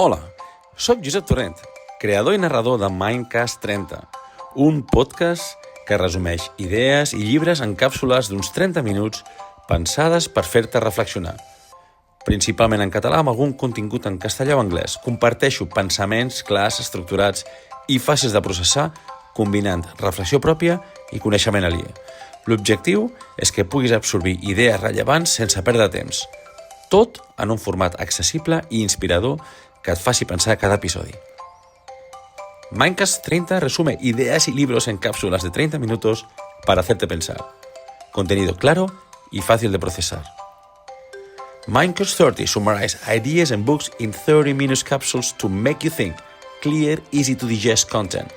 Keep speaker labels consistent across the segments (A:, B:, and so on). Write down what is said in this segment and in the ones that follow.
A: Hola, sóc Josep Torrent, creador i narrador de Mindcast 30, un podcast que resumeix idees i llibres en càpsules d'uns 30 minuts pensades per fer-te reflexionar. Principalment en català amb algun contingut en castellà o anglès, comparteixo pensaments clars, estructurats i fàcils de processar, combinant reflexió pròpia i coneixement aliè. L'objectiu és que puguis absorbir idees rellevants sense perdre temps. Tot en un format accesible i inspirador que et faci pensar cada episodio. Mindcast 30 resume ideas y libros en cápsulas de 30 minutos para hacerte pensar. Contenido claro y fácil de procesar. Mindcast 30 summarize ideas and books in 30-minute capsules to make you think. Clear, easy to digest content.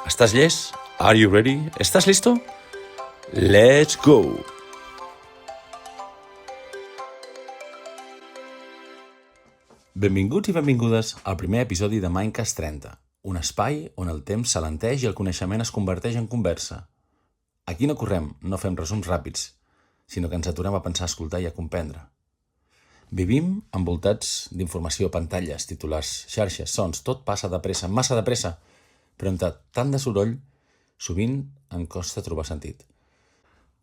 A: ¿Estás llest? Are you ready? ¿Estás listo? Let's go! Benvinguts i benvingudes al primer episodi de Mindcast 30, un espai on el temps s'alenteix i el coneixement es converteix en conversa. Aquí no correm, no fem resums ràpids, sinó que ens aturem a pensar, escoltar i a comprendre. Vivim envoltats d'informació, pantalles, titulars, xarxes, sons, tot passa de pressa, massa de pressa, però entre tant de soroll, sovint em costa trobar sentit.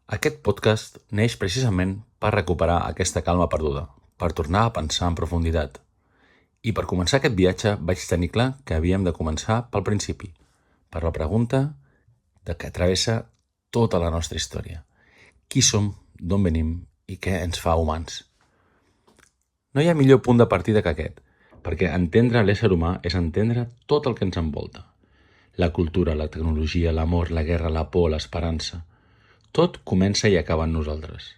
A: Aquest podcast neix precisament per recuperar aquesta calma perduda, per tornar a pensar en profunditat. I per començar aquest viatge vaig tenir clar que havíem de començar pel principi, per la pregunta que travessa tota la nostra història. Qui som, d'on venim i què ens fa humans? No hi ha millor punt de partida que aquest, perquè entendre l'ésser humà és entendre tot el que ens envolta. La cultura, la tecnologia, l'amor, la guerra, la por, l'esperança. Tot comença i acaba en nosaltres.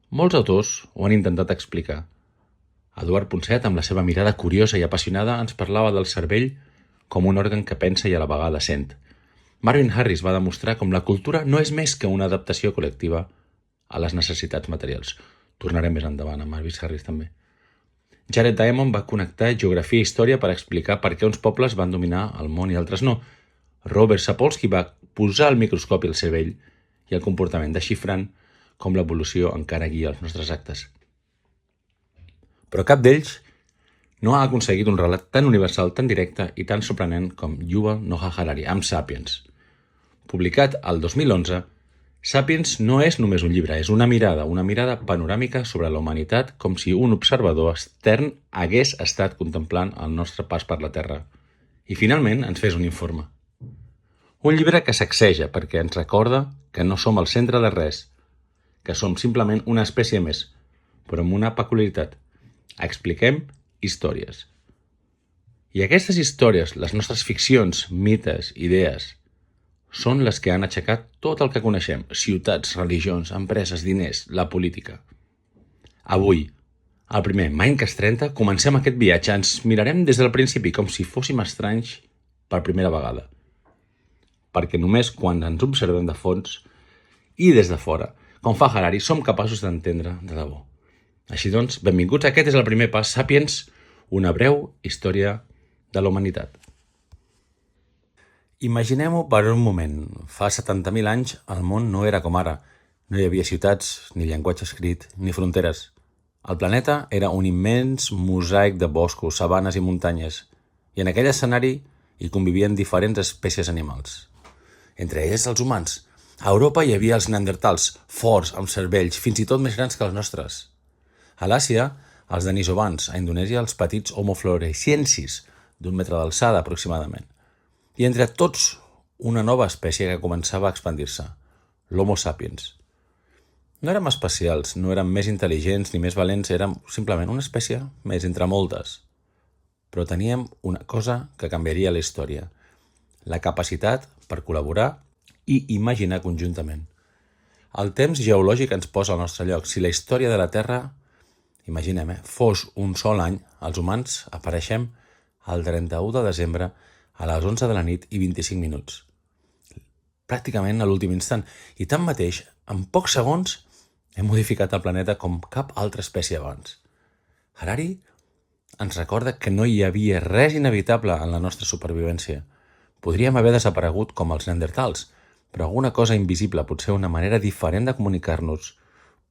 A: Molts autors ho han intentat explicar. Eduard Ponset, amb la seva mirada curiosa i apassionada, ens parlava del cervell com un òrgan que pensa i a la vegada sent. Marvin Harris va demostrar com la cultura no és més que una adaptació col·lectiva a les necessitats materials. Tornarem més endavant amb Marvin Harris també. Jared Diamond va connectar geografia i història per explicar per què uns pobles van dominar el món i altres no. Robert Sapolsky va posar el microscopi al cervell i el comportament, desxifrant com l'evolució encara guia els nostres actes. Però cap d'ells no ha aconseguit un relat tan universal, tan directe i tan sorprenent com Yuval Noah Harari, amb Sapiens. Publicat el 2011, Sapiens no és només un llibre, és una mirada panoràmica sobre la humanitat com si un observador extern hagués estat contemplant el nostre pas per la Terra i finalment ens fes un informe. Un llibre que sacseja perquè ens recorda que no som el centre de res, que som simplement una espècie més, però amb una peculiaritat. Expliquem històries. I aquestes històries, les nostres ficcions, mites, idees, són les que han aixecat tot el que coneixem, ciutats, religions, empreses, diners, la política. Avui, al primer Mindcast 30, comencem aquest viatge. Ens mirarem des del principi com si fóssim estranys per primera vegada. Perquè només quan ens observem de fons i des de fora, com fa Harari, som capaços d'entendre de debò. Així doncs, benvinguts, aquest és el primer pas, Sapiens, una breu història de la humanitat. Imaginem-ho per un moment. Fa 70.000 anys el món no era com ara. No hi havia ciutats, ni llenguatge escrit, ni fronteres. El planeta era un immens mosaic de boscos, sabanes i muntanyes. I en aquell escenari hi convivien diferents espècies animals. Entre elles els humans. A Europa hi havia els neandertals, forts, amb cervells, fins i tot més grans que els nostres. A l'Àsia, els denisovans, a Indonèsia, els petits homo floresiensis, d'1 metre d'alçada aproximadament. I entre tots, una nova espècie que començava a expandir-se, l'Homo sapiens. No érem especials, no érem més intel·ligents ni més valents, érem simplement una espècie més entre moltes. Però teníem una cosa que canviaria la història, la capacitat per col·laborar i imaginar conjuntament. El temps geològic ens posa al nostre lloc. Si la història de la Terra, imaginem, fos un sol any, els humans apareixem el 31 de desembre a les 11 de la nit i 25 minuts. Pràcticament a l'últim instant. I tanmateix, en pocs segons, hem modificat el planeta com cap altra espècie abans. Harari ens recorda que no hi havia res inevitable en la nostra supervivència. Podríem haver desaparegut com els neandertals, però alguna cosa invisible, potser una manera diferent de comunicar-nos,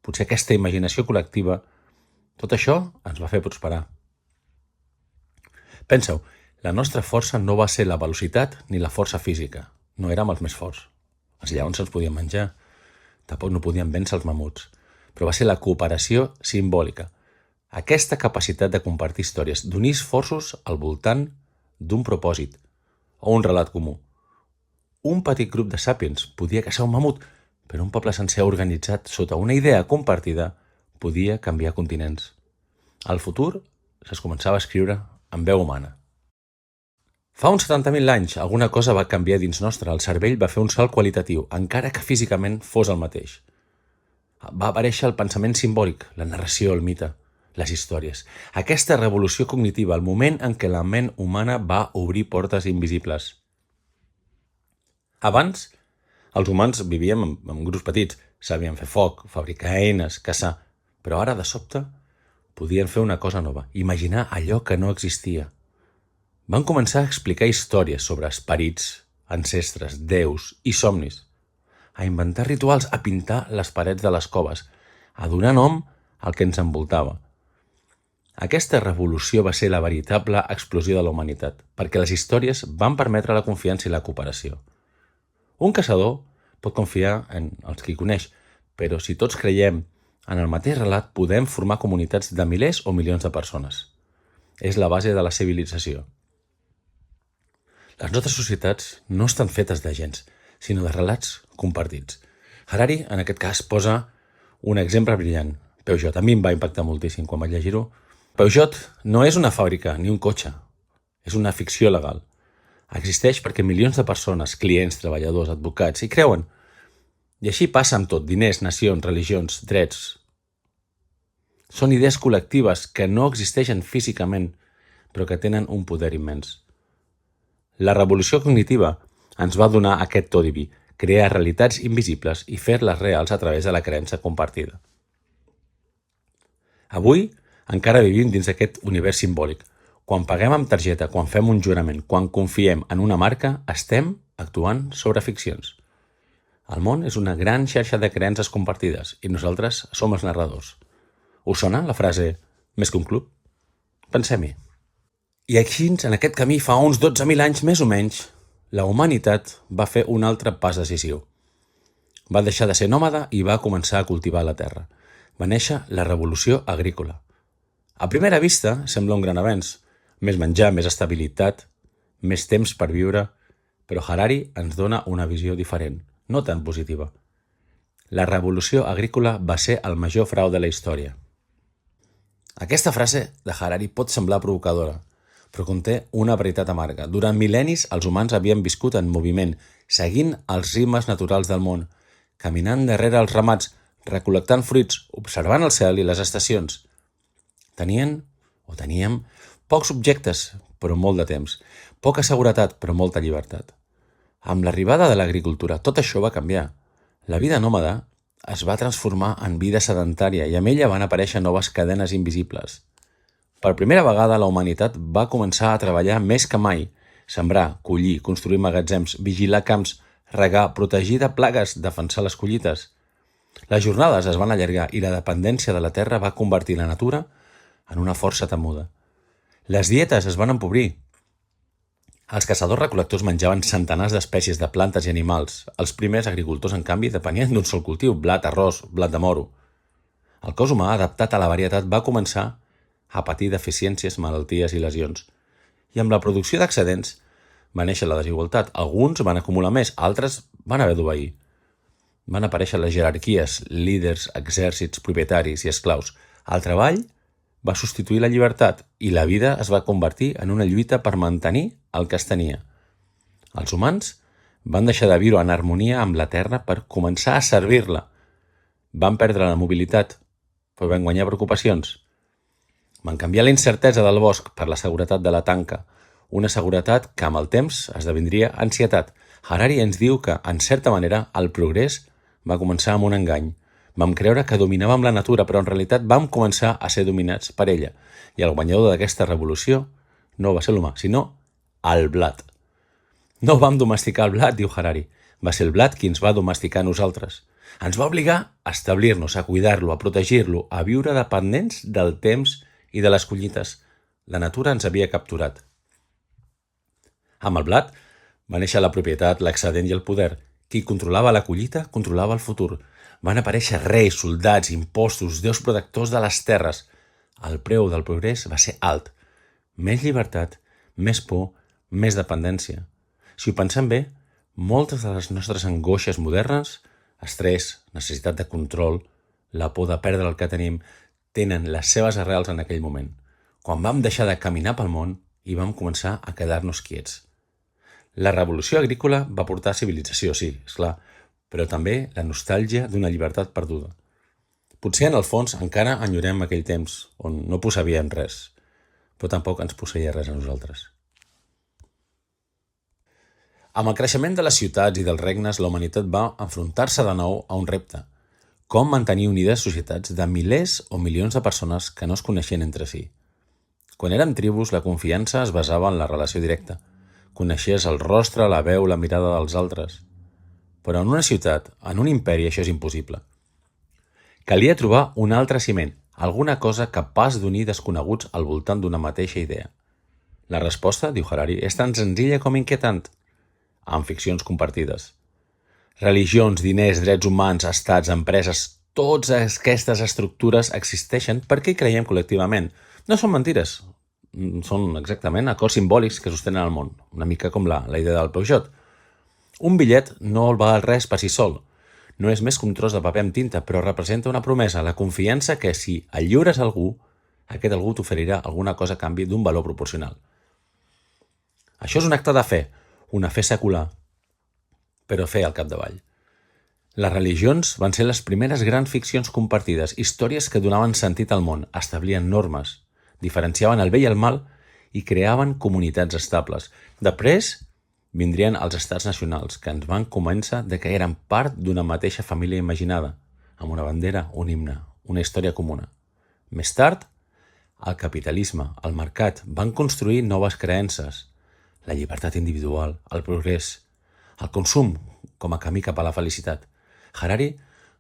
A: potser aquesta imaginació col·lectiva, tot això ens va fer prosperar. Pensa-ho, la nostra força no va ser la velocitat ni la força física. No érem els més forts. Els lleons se'ls podien menjar. Tampoc no podien vèncer els mamuts. Però va ser la cooperació simbòlica. Aquesta capacitat de compartir històries, d'unir esforços al voltant d'un propòsit o un relat comú. Un petit grup de sàpiens podia caçar un mamut, però un poble sencer organitzat sota una idea compartida podia canviar continents. El futur es començava a escriure en veu humana. Fa uns 70.000 anys alguna cosa va canviar dins nostre. El cervell va fer un salt qualitatiu, encara que físicament fos el mateix. Va aparèixer el pensament simbòlic, la narració, el mite, les històries. Aquesta revolució cognitiva, el moment en què la ment humana va obrir portes invisibles. Abans, els humans vivíem en grups petits, sabien fer foc, fabricar eines, caçar, però ara, de sobte, podien fer una cosa nova, imaginar allò que no existia. Van començar a explicar històries sobre esperits, ancestres, déus i somnis, a inventar rituals, a pintar les parets de les coves, a donar nom al que ens envoltava. Aquesta revolució va ser la veritable explosió de la humanitat, perquè les històries van permetre la confiança i la cooperació. Un caçador pot confiar en els que hi coneix, però si tots creiem en el mateix relat, podem formar comunitats de milers o milions de persones. És la base de la civilització. Les nostres societats no estan fetes de gens, sinó de relats compartits. Harari, en aquest cas, posa un exemple brillant. Peugeot. A mi em va impactar moltíssim quan vaig llegir-ho. Peugeot no és una fàbrica ni un cotxe. És una ficció legal. Existeix perquè milions de persones, clients, treballadors, advocats, hi creuen. I així passa amb tot, diners, nacions, religions, drets. Són idees col·lectives que no existeixen físicament, però que tenen un poder immens. La revolució cognitiva ens va donar aquest to diví, crear realitats invisibles i fer-les reals a través de la creença compartida. Avui encara vivim dins d'aquest univers simbòlic. Quan paguem amb targeta, quan fem un jurament, quan confiem en una marca, estem actuant sobre ficcions. El món és una gran xarxa de creences compartides i nosaltres som els narradors. Us sona la frase «més que un club»? Pensem-hi. I així, en aquest camí, fa uns 12.000 anys més o menys, la humanitat va fer un altre pas decisiu. Va deixar de ser nòmada i va començar a cultivar la terra. Va néixer la revolució agrícola. A primera vista sembla un gran avenç. Més menjar, més estabilitat, més temps per viure, però Harari ens dona una visió diferent, no tan positiva. La revolució agrícola va ser el major frau de la història. Aquesta frase de Harari pot semblar provocadora, però conté una veritat amarga. Durant mil·lennis, els humans havien viscut en moviment, seguint els ritmes naturals del món, caminant darrere els ramats, recol·lectant fruits, observant el cel i les estacions. Teníem pocs objectes, però molt de temps. Poca seguretat, però molta llibertat. Amb l'arribada de l'agricultura, tot això va canviar. La vida nòmada es va transformar en vida sedentària i amb ella van aparèixer noves cadenes invisibles. Per primera vegada, la humanitat va començar a treballar més que mai. Sembrar, collir, construir magatzems, vigilar camps, regar, protegir de plagues, defensar les collites. Les jornades es van allargar i la dependència de la terra va convertir la natura en una força temuda. Les dietes es van empobrir. Els caçadors-recol·lectors menjaven centenars d'espècies de plantes i animals. Els primers agricultors, en canvi, depenien d'un sol cultiu, blat, arròs, blat de moro. El cos humà, adaptat a la varietat, va començar a patir deficiències, malalties i lesions. I amb la producció d'excedents va néixer la desigualtat. Alguns van acumular més, altres van haver d'obeir. Van aparèixer les jerarquies, líders, exèrcits, propietaris i esclaus. El treball va substituir la llibertat i la vida es va convertir en una lluita per mantenir el que es tenia. Els humans van deixar de viure en harmonia amb la terra per començar a servir-la. Van perdre la mobilitat, però van guanyar preocupacions. Van canviar la incertesa del bosc per la seguretat de la tanca, una seguretat que amb el temps esdevindria ansietat. Harari ens diu que, en certa manera, el progrés va començar amb un engany. Vam creure que dominàvem la natura, però en realitat vam començar a ser dominats per ella. I el guanyador d'aquesta revolució no va ser l'humà, sinó el blat. No vam domesticar el blat, diu Harari. Va ser el blat qui ens va domesticar a nosaltres. Ens va obligar a establir-nos, a cuidar-lo, a protegir-lo, a viure dependents del temps i de les collites. La natura ens havia capturat Amb el blat va néixer la propietat, l'excedent i el poder. Qui controlava la collita, controlava el futur. Van aparèixer reis, soldats, impostos, déus protectors de les terres. El preu del progrés va ser alt. Més llibertat, més por, més dependència. Si ho pensem bé, moltes de les nostres angoixes modernes, estrès, necessitat de control, la por de perdre el que tenim, tenen les seves arrels en aquell moment, quan vam deixar de caminar pel món i vam començar a quedar-nos quiets. La revolució agrícola va portar civilització, sí, esclar, però també la nostàlgia d'una llibertat perduda. Potser en el fons encara enyorem aquell temps on no posseíem res, però tampoc ens posseïa res a nosaltres. Amb el creixement de les ciutats i dels regnes, la humanitat va enfrontar-se de nou a un repte. Com mantenir unides societats de milers o milions de persones que no es coneixien entre si. Quan érem tribus, la confiança es basava en la relació directa. Coneixies el rostre, la veu, la mirada dels altres. Però en una ciutat, en un imperi, això és impossible. Calia trobar un altre ciment, alguna cosa capaç d'unir desconeguts al voltant d'una mateixa idea. La resposta, diu Harari, és tan senzilla com inquietant, amb ficcions compartides. Religions, diners, drets humans, estats, empreses, totes aquestes estructures existeixen perquè hi creiem col·lectivament. No són mentires, són exactament acords simbòlics que sostenen el món, una mica com la idea del Peugeot. Un bitllet no el val res per si sol. No és més que un tros de paper amb tinta, però representa una promesa, la confiança que si el lliures a algú, aquest algú t'oferirà alguna cosa a canvi d'un valor proporcional. Això és un acte de fe, una fe secular, però fe al capdavall. Les religions van ser les primeres grans ficcions compartides, històries que donaven sentit al món, establien normes, diferenciaven el bé i el mal i creaven comunitats estables. Després vindrien els estats nacionals, que ens van convèncer de que eren part d'una mateixa família imaginada, amb una bandera, un himne, una història comuna. Més tard, el capitalisme, el mercat, van construir noves creences, la llibertat individual, el progrés, el consum com a camí cap a la felicitat. Harari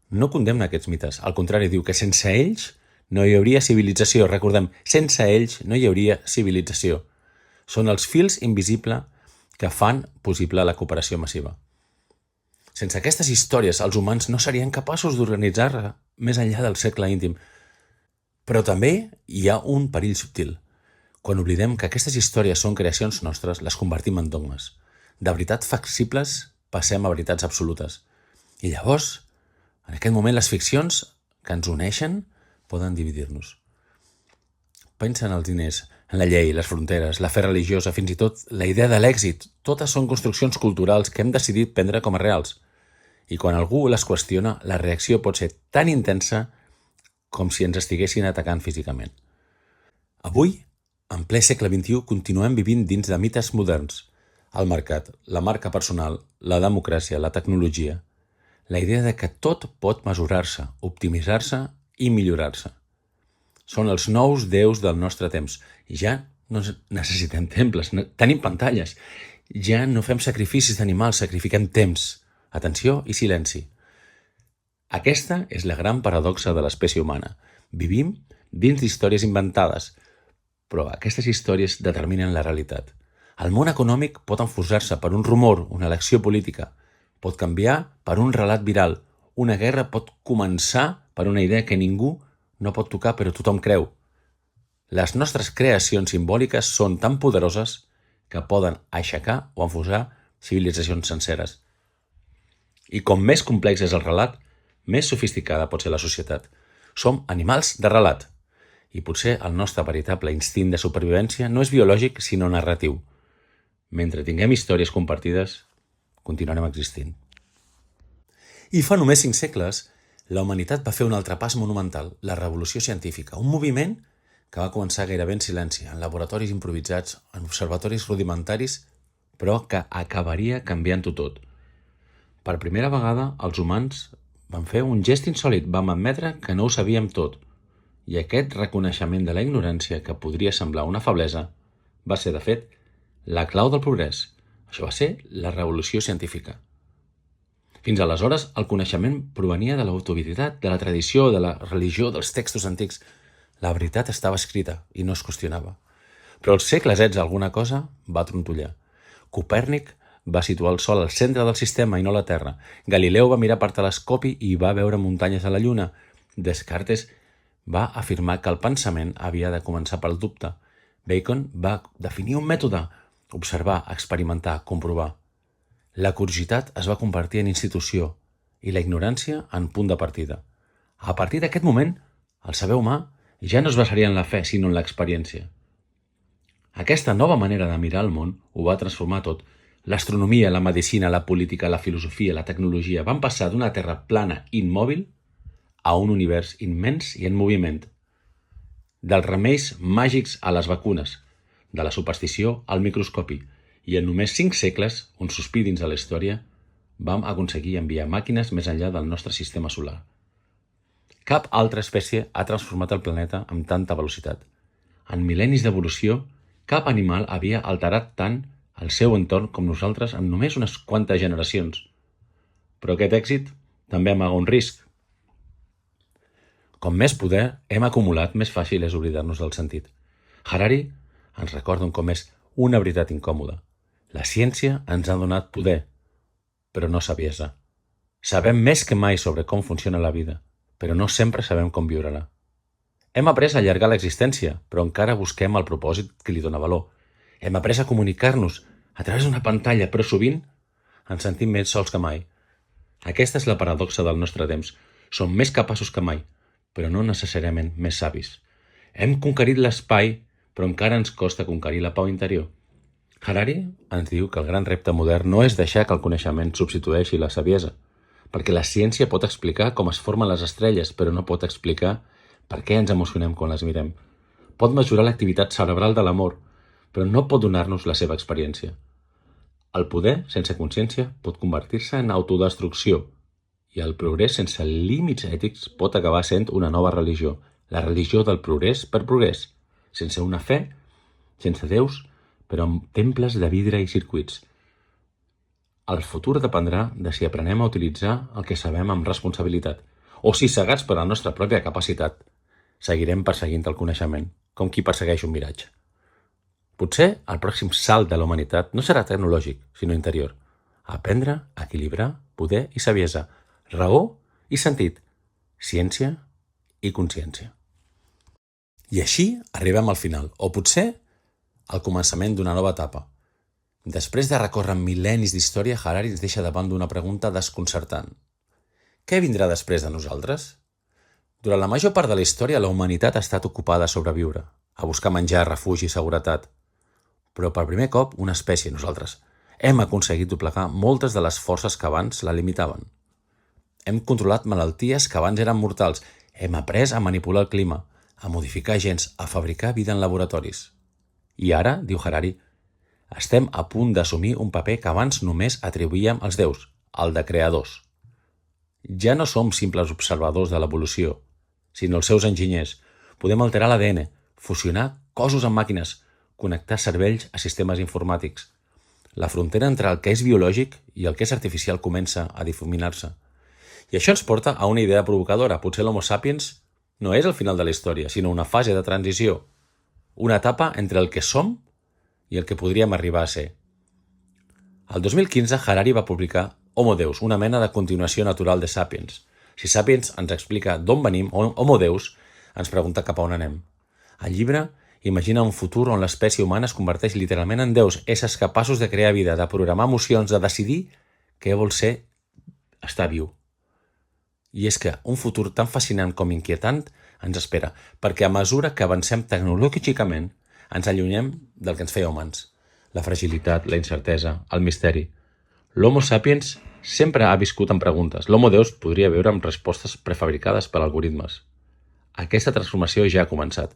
A: no condemna aquests mites, al contrari, diu que sense ells no hi hauria civilització. Recordem, sense ells no hi hauria civilització. Són els fils invisibles que fan possible la cooperació massiva. Sense aquestes històries, els humans no serien capaços d'organitzar més enllà del cercle íntim. Però també hi ha un perill subtil. Quan oblidem que aquestes històries són creacions nostres, les convertim en dogmes. De veritats flexibles passem a veritats absolutes. I llavors, en aquest moment, les ficcions que ens uneixen poden dividir-nos. Pensa en els diners, en la llei, les fronteres, la fe religiosa, fins i tot la idea de l'èxit. Totes són construccions culturals que hem decidit prendre com a reals. I quan algú les qüestiona, la reacció pot ser tan intensa com si ens estiguessin atacant físicament. Avui, en ple segle XXI, continuem vivint dins de mites moderns. El mercat, la marca personal, la democràcia, la tecnologia. La idea de que tot pot mesurar-se, optimitzar-se i millorar-se. Són els nous déus del nostre temps. Ja no necessitem temples, tenim pantalles. Ja no fem sacrificis d'animals, sacrifiquem temps, atenció i silenci. Aquesta és la gran paradoxa de l'espècie humana. Vivim dins d'històries inventades, però aquestes històries determinen la realitat. El món econòmic pot enfonsar-se per un rumor, una elecció política. Pot canviar per un relat viral. Una guerra pot començar per una idea que ningú no pot tocar però tothom creu. Les nostres creacions simbòliques són tan poderoses que poden aixecar o enfonsar civilitzacions senceres. I com més complex és el relat, més sofisticada pot ser la societat. Som animals de relat. I potser el nostre veritable instint de supervivència no és biològic, sinó narratiu. Mentre tinguem històries compartides, continuarem existint. I fa només 5 segles, la humanitat va fer un altre pas monumental, la revolució científica, un moviment que va començar gairebé en silenci, en laboratoris improvisats, en observatoris rudimentaris, però que acabaria canviant-ho tot. Per primera vegada, els humans van fer un gest insòlit, vam admetre que no ho sabíem tot, i aquest reconeixement de la ignorància, que podria semblar una feblesa, va ser, de fet, la clau del progrés. Això va ser la revolució científica. Fins aleshores, el coneixement provenia de l'autoritat, de la tradició, de la religió, dels textos antics. La veritat estava escrita i no es qüestionava. Però al segle XVI alguna cosa va trontollar. Copèrnic va situar el Sol al centre del sistema i no la Terra. Galileu va mirar per telescopi i va veure muntanyes a la Lluna. Descartes va afirmar que el pensament havia de començar pel dubte. Bacon va definir un mètode: observar, experimentar, comprovar. La curiositat es va convertir en institució i la ignorància en punt de partida. A partir d'aquest moment, el saber humà ja no es basaria en la fe, sinó en l'experiència. Aquesta nova manera de mirar el món ho va transformar tot. L'astronomia, la medicina, la política, la filosofia, la tecnologia van passar d'una terra plana i immòbil a un univers immens i en moviment. Dels remeis màgics a les vacunes, de la superstició al microscopi, i en només 5 segles, un sospir dins de la història, vam aconseguir enviar màquines més enllà del nostre sistema solar. Cap altra espècie ha transformat el planeta amb tanta velocitat. En mil·lennis d'evolució, cap animal havia alterat tant el seu entorn com nosaltres en només unes quantes generacions. Però aquest èxit també amaga un risc. Com més poder hem acumulat, més fàcil és oblidar-nos del sentit. Harari ens recorda un cop més una veritat incòmoda. La ciència ens ha donat poder, però no saviesa. Sabem més que mai sobre com funciona la vida, però no sempre sabem com viure-la. Hem après a allargar l'existència, però encara busquem el propòsit que li dona valor. Hem après a comunicar-nos a través d'una pantalla, però sovint ens sentim més sols que mai. Aquesta és la paradoxa del nostre temps. Som més capaços que mai, però no necessàriament més savis. Hem conquerit l'espai, però encara ens costa conquerir la pau interior. Harari ens diu que el gran repte modern no és deixar que el coneixement substitueixi la saviesa, perquè la ciència pot explicar com es formen les estrelles, però no pot explicar per què ens emocionem quan les mirem. Pot mesurar l'activitat cerebral de l'amor, però no pot donar-nos la seva experiència. El poder, sense consciència, pot convertir-se en autodestrucció, i el progrés sense límits ètics pot acabar sent una nova religió, la religió del progrés per progrés, sense una fe, sense déus, però amb temples de vidre i circuits. El futur dependrà de si aprenem a utilitzar el que sabem amb responsabilitat, o si, cegats per la nostra pròpia capacitat, seguirem perseguint el coneixement, com qui persegueix un miratge. Potser el pròxim salt de la humanitat no serà tecnològic, sinó interior. Aprendre a equilibrar poder i saviesa, raó i sentit, ciència i consciència. I així arribem al final, o potser al començament d'una nova etapa. Després de recórrer mil·lennis d'història, Harari ens deixa davant d'una pregunta desconcertant. Què vindrà després de nosaltres? Durant la major part de la història, la humanitat ha estat ocupada a sobreviure, a buscar menjar, refugi i seguretat. Però per primer cop, una espècie, nosaltres, hem aconseguit doblegar moltes de les forces que abans la limitaven. Hem controlat malalties que abans eren mortals, hem après a manipular el clima, a modificar gens, a fabricar vida en laboratoris. I ara, diu Harari, estem a punt d'assumir un paper que abans només atribuíem als déus, el de creadors. Ja no som simples observadors de l'evolució, sinó els seus enginyers. Podem alterar l'ADN, fusionar cossos amb màquines, connectar cervells a sistemes informàtics. La frontera entre el que és biològic i el que és artificial comença a difuminar-se. I això ens porta a una idea provocadora. Potser l'Homo sapiens no és el final de la història, sinó una fase de transició. Una etapa entre el que som i el que podríem arribar a ser. El 2015, Harari va publicar Homo Deus, una mena de continuació natural de Sapiens. Si Sapiens ens explica d'on venim, Homo Deus ens pregunta cap a on anem. El llibre imagina un futur on l'espècie humana es converteix literalment en déus, éssers capaços de crear vida, de programar emocions, de decidir què vol ser estar viu. I és que un futur tan fascinant com inquietant ens espera, perquè a mesura que avancem tecnològicament ens allunyem del que ens feia humans. La fragilitat, la incertesa, el misteri. L'Homo sapiens sempre ha viscut amb preguntes. L'Homo Deus podria viure amb respostes prefabricades per algoritmes. Aquesta transformació ja ha començat.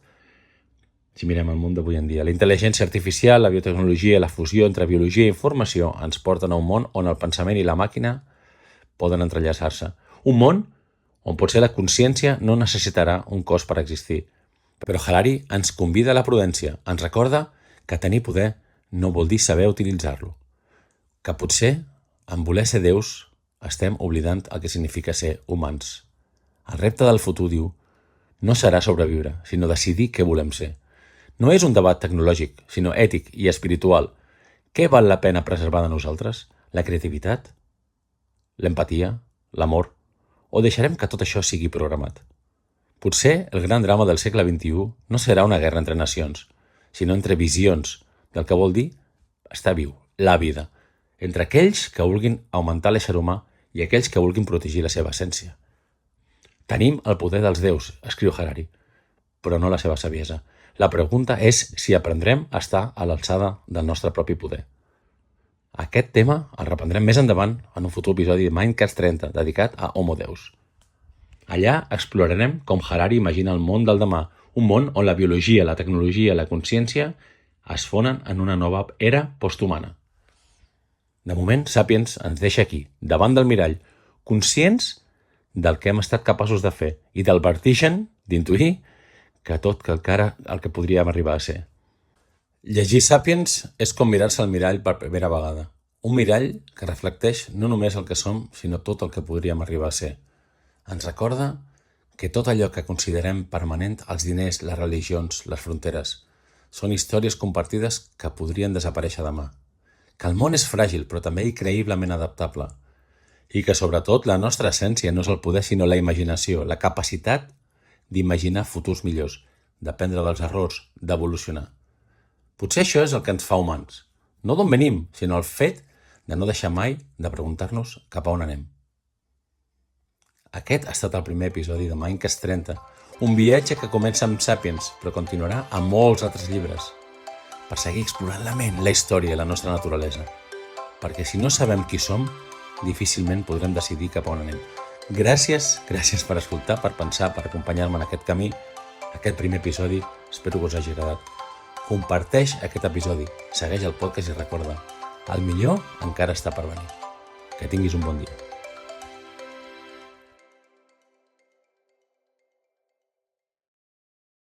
A: Si mirem el món d'avui en dia, la intel·ligència artificial, la biotecnologia, la fusió entre biologia i informació ens porten a un món on el pensament i la màquina poden entrellaçar-se. Un món on potser la consciència no necessitarà un cos per existir. Però Harari ens convida a la prudència, ens recorda que tenir poder no vol dir saber utilitzar-lo. Que potser, en voler ser déus, estem oblidant el que significa ser humans. El repte del futur, diu, no serà sobreviure, sinó decidir què volem ser. No és un debat tecnològic, sinó ètic i espiritual. Què val la pena preservar de nosaltres? La creativitat? L'empatia? L'amor? O deixarem que tot això sigui programat? Potser el gran drama del segle XXI no serà una guerra entre nacions, sinó entre visions del que vol dir estar viu, la vida, entre aquells que vulguin augmentar l'ésser humà i aquells que vulguin protegir la seva essència. Tenim el poder dels déus, escriu Harari, però no la seva saviesa. La pregunta és si aprendrem a estar a l'alçada del nostre propi poder. Aquest tema el reprendrem més endavant en un futur episodi de Mindcast 30 dedicat a Homo Deus. Allà explorarem com Harari imagina el món del demà, un món on la biologia, la tecnologia i la consciència es fonen en una nova era posthumana. De moment, Sapiens ens deixa aquí, davant del mirall, conscients del que hem estat capaços de fer i del vertigen d'intuir que tot que encara el que podríem arribar a ser. Llegir Sapiens és com mirar-se al mirall per primera vegada. Un mirall que reflecteix no només el que som, sinó tot el que podríem arribar a ser. Ens recorda que tot allò que considerem permanent, els diners, les religions, les fronteres, són històries compartides que podrien desaparèixer demà. Que el món és fràgil, però també increïblement adaptable. I que, sobretot, la nostra essència no és el poder, sinó la imaginació, la capacitat d'imaginar futurs millors, d'aprendre dels errors, d'evolucionar. Potser això és el que ens fa humans. No d'on venim, sinó el fet de no deixar mai de preguntar-nos cap a on anem. Aquest ha estat el primer episodi de Mindcast 30, un viatge que comença amb Sapiens, però continuarà amb molts altres llibres, per seguir explorant la ment, la història i la nostra naturalesa. Perquè si no sabem qui som, difícilment podrem decidir cap a on anem. Gràcies per escoltar, per pensar, per acompanyar-me en aquest camí, aquest primer episodi, espero que us hagi agradat. Comparteix aquest episodi, segueix el podcast i recorda, el millor encara està per venir. Que tinguis un bon dia.